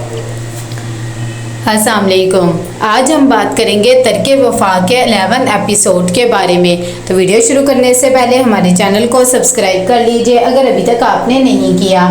अस्सलाम वालेकुम। आज हम बात करेंगे तरके वफा के 11 एपिसोड के बारे में। तो वीडियो शुरू करने से पहले हमारे चैनल को सब्सक्राइब कर लीजिए अगर अभी तक आपने नहीं किया,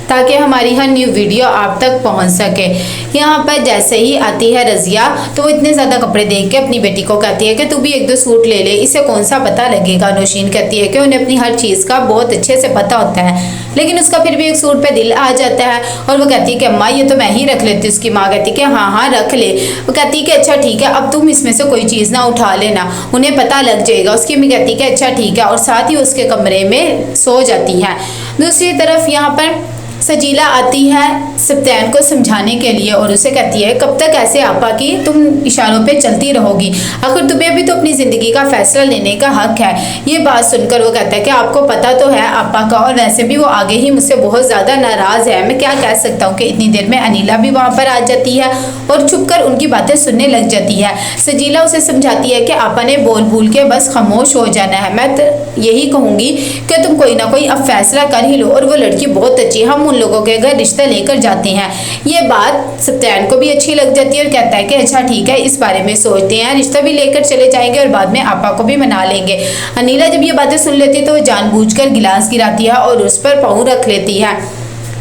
ताकि हमारी हर न्यू वीडियो आप तक पहुंच सके। यहाँ पर जैसे ही आती है रज़िया तो वो इतने ज़्यादा कपड़े देख के अपनी बेटी को कहती है कि तू भी एक दो सूट ले ले, इसे कौन सा पता लगेगा। नौशीन कहती है कि उन्हें अपनी हर चीज़ का बहुत अच्छे से पता होता है, लेकिन उसका फिर भी एक सूट पे दिल आ जाता है और वो कहती है कि अम्मा ये तो मैं ही रख लेती हूँ। उसकी माँ कहती है कि हाँ हाँ रख ले। वो कहती है कि अच्छा ठीक है, अब तुम इसमें से कोई चीज़ ना उठा लेना, उन्हें पता लग जाएगा। उसकी अम्मी कहती है कि अच्छा ठीक है, और साथ ही उसके कमरे में सो जाती है। दूसरी तरफ यहाँ पर सजीला आती है सप्तैन को समझाने के लिए और उसे कहती है कब तक ऐसे आपा की तुम इशारों पे चलती रहोगी, आखिर तुम्हें भी तो अपनी ज़िंदगी का फैसला लेने का हक है। ये बात सुनकर वो कहता है कि आपको पता तो है आपा का, और वैसे भी वो आगे ही मुझसे बहुत ज़्यादा नाराज़ है। मैं क्या कह सकता हूँ कि इतनी देर में अनिला भी वहाँ पर आ जाती है और छुप कर उनकी बातें सुनने लग जाती है। सजीला उसे समझाती है कि आपा ने बोल भूल के बस खामोश हो जाना है। मैं तो यही कहूँगी कि तुम कोई ना कोई अब फैसला कर ही लो, और वो लड़की बहुत अच्छी है, हम उन लोगों के घर रिश्ता लेकर जाते हैं। ये बात सप्तैन को भी अच्छी लग जाती है और कहता है कि अच्छा ठीक है, इस बारे में सोचते हैं, रिश्ता भी लेकर चले जाएंगे और बाद में आपा को भी मना लेंगे। अनिला जब ये बातें सुन लेती है तो वो जानबूझकर गिलास गिराती है और उस पर पाँव रख लेती है।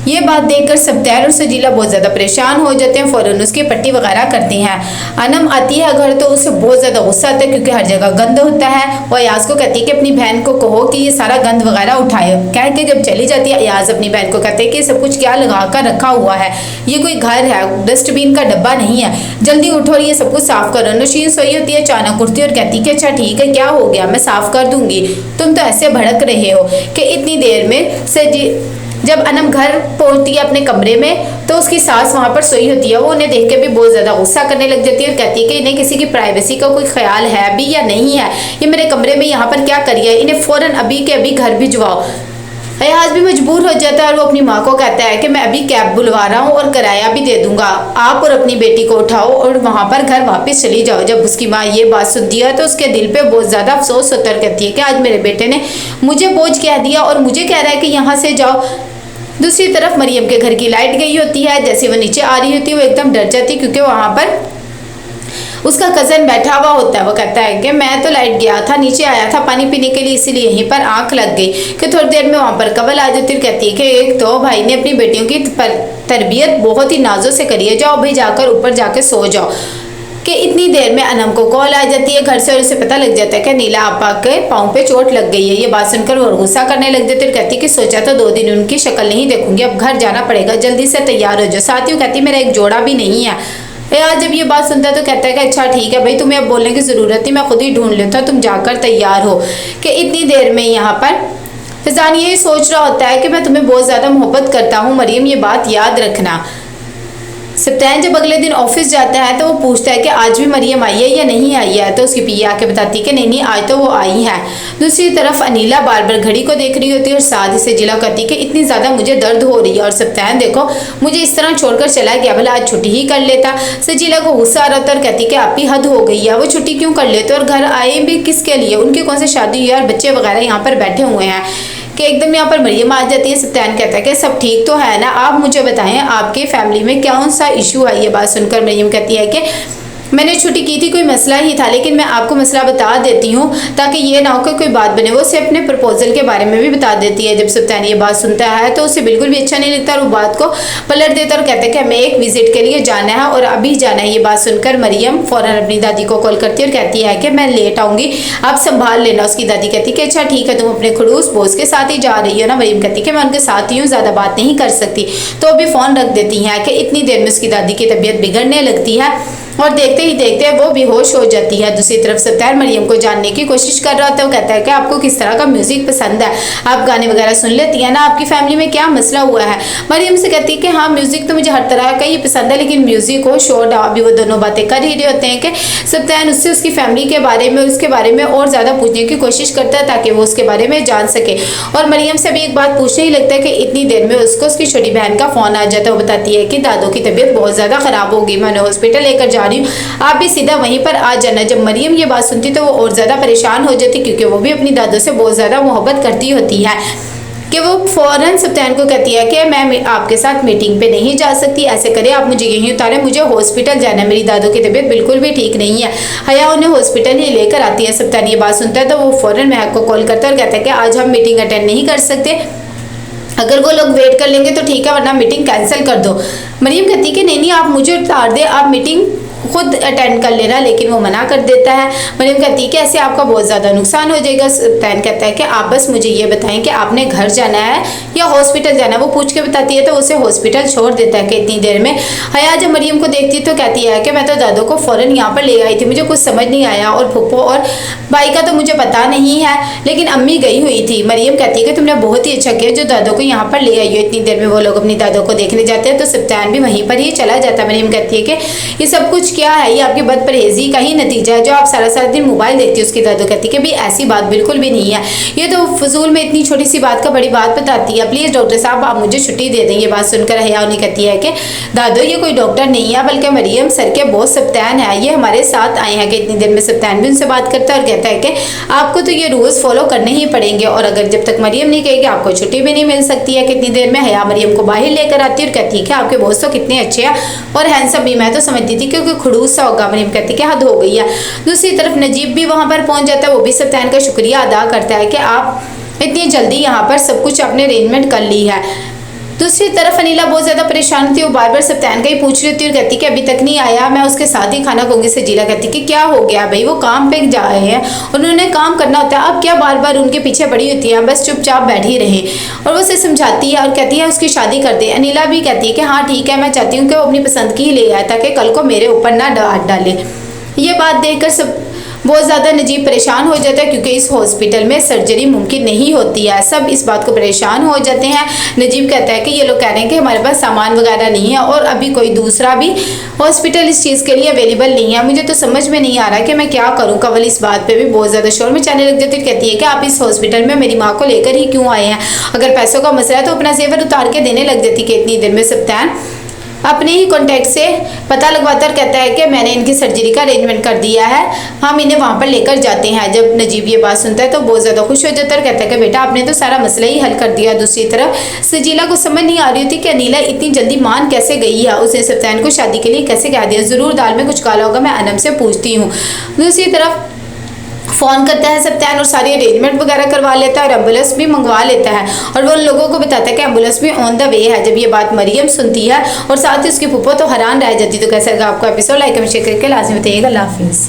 ये बात देखकर सप्तैन और सजीला बहुत ज़्यादा परेशान हो जाते हैं, फ़ौरन उसकी पट्टी वगैरह करती हैं। अनम आती है घर तो उसे बहुत ज़्यादा गुस्सा आता है क्योंकि हर जगह गंद होता है। वो अयाज को कहती है कि अपनी बहन को कहो कि ये सारा गंद वगैरह उठाए। कह के जब चली जाती है अयाज अपनी बहन को कहते हैं कि सब कुछ क्या लगा कर रखा हुआ है, ये कोई घर है, डस्टबिन का डब्बा नहीं है, जल्दी उठो और ये सब कुछ साफ करो। नौशीन सोई होती है अचानक उठती है और कहती है कि अच्छा ठीक है, क्या हो गया, मैं साफ कर दूंगी, तुम तो ऐसे भड़क रहे हो। कि इतनी देर में जब अनम घर पहुंचती है अपने कमरे में तो उसकी सास वहां पर सोई होती है। वो उन्हें देख के भी बहुत ज़्यादा गुस्सा करने लग जाती है और कहती है कि इन्हें किसी की प्राइवेसी का कोई ख्याल है भी या नहीं है, ये मेरे कमरे में यहाँ पर क्या करिए, इन्हें फ़ौरन अभी के अभी घर भिजवाओ। अयाज भी मजबूर हो जाता है और वो अपनी माँ को कहता है कि मैं अभी कैब बुलवा रहा हूँ और किराया भी दे दूंगा, आप और अपनी बेटी को उठाओ और वहाँ पर घर वापस चली जाओ। जब उसकी माँ ये बात सुनती है तो उसके दिल पे बहुत ज़्यादा अफसोस होता है, कहती है कि आज मेरे बेटे ने मुझे बोझ कह दिया और मुझे कह रहा है कि यहाँ से जाओ। दूसरी तरफ मरियम के घर की लाइट गई होती है। जैसे वो नीचे आ रही होती है वो एकदम डर जाती है क्योंकि वहाँ पर उसका कज़न बैठा हुआ होता है। वो कहता है कि मैं तो लाइट गया था, नीचे आया था पानी पीने के लिए, इसीलिए यहीं पर आंख लग गई। कि थोड़ी देर में वहाँ पर कवल आ जाती है, कहती है कि एक तो भाई ने अपनी बेटियों की तरबियत बहुत ही नाजों से करी है, जाओ भाई जाकर ऊपर जाके सो जाओ। कि इतनी देर में अनम को कॉल आ जाती है घर से और उसे पता लग जाता है कि नीला आपा के पाँव पे चोट लग गई है। ये बात सुनकर वो गुस्सा करने लग जाती है और कहती है कि सोचा तो 2 दिन उनकी शक्ल नहीं देखूंगी, अब घर जाना पड़ेगा, जल्दी से तैयार हो जाओ। साथियों कहती मेरा एक जोड़ा भी नहीं है। यार जब ये बात सुनता है तो कहता है कि अच्छा ठीक है भाई, तुम्हें अब बोलने की ज़रूरत नहीं, मैं खुद ही ढूंढ लेता, तुम जाकर तैयार हो। कि इतनी देर में यहाँ पर फैज़ान ये सोच रहा होता है कि मैं तुम्हें बहुत ज़्यादा मोहब्बत करता हूँ मरियम, ये बात याद रखना। सप्तैन जब अगले दिन ऑफिस जाता है तो वो पूछता है कि आज भी मरियम आई है या नहीं आई है, तो उसकी पिया आके बताती है कि नहीं आज तो वो आई है। दूसरी तरफ अनिला बार बार घड़ी को देख रही होती है और साथ ही सजीला कहती है कि इतनी ज़्यादा मुझे दर्द हो रही है और सप्तैन देखो मुझे इस तरह छोड़कर चला गया, भला आज छुट्टी ही कर लेता। सजीला को गुस्सा आ रहा था और कहती कि आपकी हद हो गई है, वो छुट्टी क्यों कर लेते और घर आए भी किसके लिए, उनकी कौन सी शादी हुई है और बच्चे वगैरह यहाँ पर बैठे हुए हैं। कि एकदम यहाँ पर मरियम आ जाती है। सप्तैन कहता है कि सब ठीक तो है ना, आप मुझे बताएं आपके फैमिली में कौन सा इशू है। ये बात सुनकर मरियम कहती है कि मैंने छुट्टी की थी, कोई मसला ही था, लेकिन मैं आपको मसला बता देती हूँ ताकि ये ना हो कि कोई बात बने। वो उसे अपने प्रपोजल के बारे में भी बता देती है। जब सप्तैन ये बात सुनता है तो उसे बिल्कुल भी अच्छा नहीं लगता और वो बात को पलट देता और कहता है कि हमें एक विजिट के लिए जाना है और अभी जाना है। ये बात सुनकर मरियम फ़ौरन अपनी दादी को कॉल करती है और कहती है कि मैं लेट आऊँगी, आप संभाल लेना। उसकी दादी कहती है कि अच्छा ठीक है, तुम अपने खड़ूस बोस के साथ ही जा रही हो ना। मरियम कहती है कि मैं उनके साथ ही हूँ, ज़्यादा बात नहीं कर सकती, तो अभी फ़ोन रख देती हैं। कि इतनी देर में उसकी दादी की तबीयत बिगड़ने लगती है और देखते ही देखते वो बेहोश हो जाती है। दूसरी तरफ सप्तैन मरियम को जानने की कोशिश कर रहा था। वो कहता है कि आपको किस तरह का म्यूजिक पसंद है, आप गाने वगैरह सुन लेती है ना, आपकी फैमिली में क्या मसला हुआ है। मरियम से कहती है कि हाँ म्यूजिक तो मुझे हर तरह का ही पसंद है, लेकिन म्यूजिक हो शोर अभी वो दोनों बातें कर ही रहे होते हैं। कि सप्तैन उससे उसकी फैमिली के बारे में उसके बारे में और ज़्यादा पूछने की कोशिश करता है ताकि वो उसके बारे में जान सके। और मरियम से भी एक बात पूछने ही लगता है कि इतनी देर में उसको उसकी छोटी बहन का फ़ोन आ जाता है। वो बताती है कि दादू की तबीयत बहुत ज़्यादा ख़राब हो गई, मैं उन्हें हॉस्पिटल लेकर जा रही हूँ, आप भी सीधा वहीं पर आ जाना। जब मरियम ये बात सुनती तो वो और ज़्यादा परेशान हो जाती क्योंकि वो भी अपनी दादू से बहुत ज़्यादा मोहब्बत करती होती है। कि वो फ़ौरन सब्तैन को कहती है कि मैं आपके साथ मीटिंग पे नहीं जा सकती, ऐसे करें आप मुझे यहीं उतारें, मुझे हॉस्पिटल जाना है, मेरी दादू की तबीयत बिल्कुल भी ठीक नहीं है। हया उन्हें हॉस्पिटल ही लेकर आती है। सब्तैन ये बात सुनता है तो वो फ़ौरन महक को कॉल करता है और कहता है कि आज हम मीटिंग अटेंड नहीं कर सकते, अगर वो लोग वेट कर लेंगे तो ठीक है, वरना मीटिंग कैंसिल कर दो। मरियम कहती है कि नहीं आप मुझे उतार दे, आप मीटिंग खुद अटेंड कर लेना, लेकिन वो मना कर देता है। मरियम कहती है कि ऐसे आपका बहुत ज़्यादा नुकसान हो जाएगा। सब्तैन कहता है कि आप बस मुझे ये बताएं कि आपने घर जाना है या हॉस्पिटल जाना है। वो पूछ के बताती है तो उसे हॉस्पिटल छोड़ देता है कि इतनी देर में। हया जब मरियम को देखती है तो कहती है कि मैं तो दादू को फ़ौरन यहाँ पर ले आई थी, मुझे कुछ समझ नहीं आया, और फूफो और भाई का तो मुझे पता नहीं है, लेकिन अम्मी गई हुई थी। मरियम कहती है कि तुमने बहुत ही अच्छा किया जो दादू को यहाँ पर ले आई हो। इतनी देर में वो लोग अपनी दादू को देखने जाते हैं तो सब्तैन भी वहीं पर ही चला जाता है। मरियम कहती है कि ये सब कुछ क्या है, ये आपकी बदपरहेजी का ही नतीजा है जो आप सारा सारा दिन मोबाइल देखती है। उसकी दादू कहती है कि भी ऐसी बात बिल्कुल भी नहीं है, ये तो फजूल में इतनी छोटी सी बात का बड़ी बात बताती है, प्लीज़ डॉक्टर साहब आप मुझे छुट्टी दे दें। ये बात सुनकर हया उन्हें कहती है कि दादू ये कोई डॉक्टर नहीं है, बल्कि मरियम सर के बॉस सब्तैन है, ये हमारे साथ आए हैं। कि इतनी देर में सब्तैन भी उनसे बात करता है और कहता है कि आपको तो ये रूल्स फॉलो करने ही पड़ेंगे, और अगर जब तक मरियम नहीं कहेगी आपको छुट्टी भी नहीं मिल सकती है। कितनी देर में हया मरियम को बाहर लेकर आती है और कहती है कि आपके बॉस तो कितने अच्छे हैं और हैंडसम भी, मैं तो समझती थी क्योंकि खड़ूस सा होगा। मरियम कहती है कि हद हो गई है। दूसरी तरफ नजीब भी वहां पर पहुंच जाता है, वो भी सब्तैन का शुक्रिया अदा करता है कि आप इतनी जल्दी यहाँ पर सब कुछ आपने अरेंजमेंट कर ली है। दूसरी तरफ अनिला बहुत ज़्यादा परेशान थी, वो बार बार सब्तैन का ही पूछ रही थी और कहती कि अभी तक नहीं आया, मैं उसके साथ ही खाना खाऊंगी। सजीला कहती कि क्या हो गया भाई, वो काम पे जा रहे हैं, उन्होंने काम करना होता है, अब क्या बार बार उनके पीछे पड़ी होती है, बस चुपचाप बैठी रहे। और वो उसे समझाती है और कहती है उसकी शादी कर दे। अनिला भी कहती है कि हाँ ठीक है, मैं चाहती हूँ कि वो अपनी पसंद की ही ले आए ताकि कल को मेरे ऊपर ना डांट डाले। ये बात देखकर सब बहुत ज़्यादा नजीब परेशान हो जाता है क्योंकि इस हॉस्पिटल में सर्जरी मुमकिन नहीं होती है। सब इस बात को परेशान हो जाते हैं। नजीब कहता है कि ये लोग कह रहे हैं कि हमारे पास सामान वगैरह नहीं है और अभी कोई दूसरा भी हॉस्पिटल इस चीज़ के लिए अवेलेबल नहीं है। मुझे तो समझ में नहीं आ रहा कि मैं क्या करूँ। कंवल इस बात पर भी बहुत ज़्यादा शोर मचाने लग जाती है। कहती है कि आप इस हॉस्पिटल में मेरी माँ को लेकर ही क्यों आए हैं, अगर पैसों का मसला है तो अपना जेवर उतार के देने लग जाती। कि इतनी देर में सब्तैन अपने ही कॉन्टैक्ट से पता लगवाता और कहता है कि मैंने इनकी सर्जरी का अरेंजमेंट कर दिया है, हम इन्हें वहाँ पर लेकर जाते हैं। जब नजीब ये बात सुनता है तो बहुत ज़्यादा खुश हो जाता है और कहता है कि बेटा आपने तो सारा मसला ही हल कर दिया। दूसरी तरफ सजीला को समझ नहीं आ रही थी कि अनिला इतनी जल्दी मान कैसे गई है, उसने सब्तैन को शादी के लिए कैसे कह दिया। ज़रूर दाल में कुछ काला होगा, मैं अनम से पूछती हूँ। दूसरी तरफ फ़ोन करता है सब्तैन और सारी अरेंजमेंट वगैरह करवा लेता है और एम्बुलेंस भी मंगवा लेता है और वो उन लोगों को बताता है कि एम्बुलेंस भी ऑन द वे है। जब ये बात मरियम सुनती है और साथ ही उसकी फूफो तो हैरान रह जाती। तो कैसा लगा आपको एपिसोड, लाइक एंड शेयर करके लाजमी बताइएगा। अल्लाह हाफिज़।